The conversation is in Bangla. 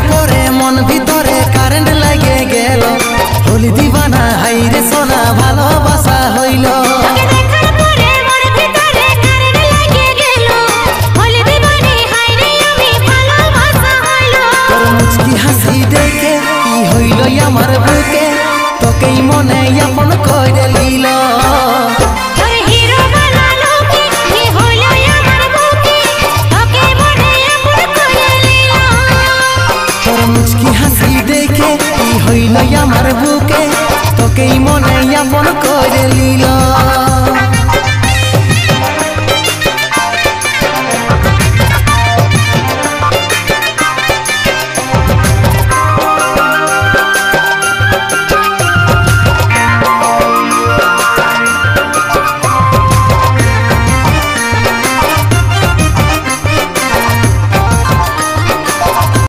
পরে মন ভিতরে কারেন্ট লাগে গেল হলি দিবানা হাইরে সোনা ভালোবাসা হইল তোর মুচকি হাসি দেখে কি হইল আমার বুকে তোকেই মনে আপন করে লিল মুচকি হাসি দেখে কি হইল আমার বুকে তোকেই মনে আপন করে লিল।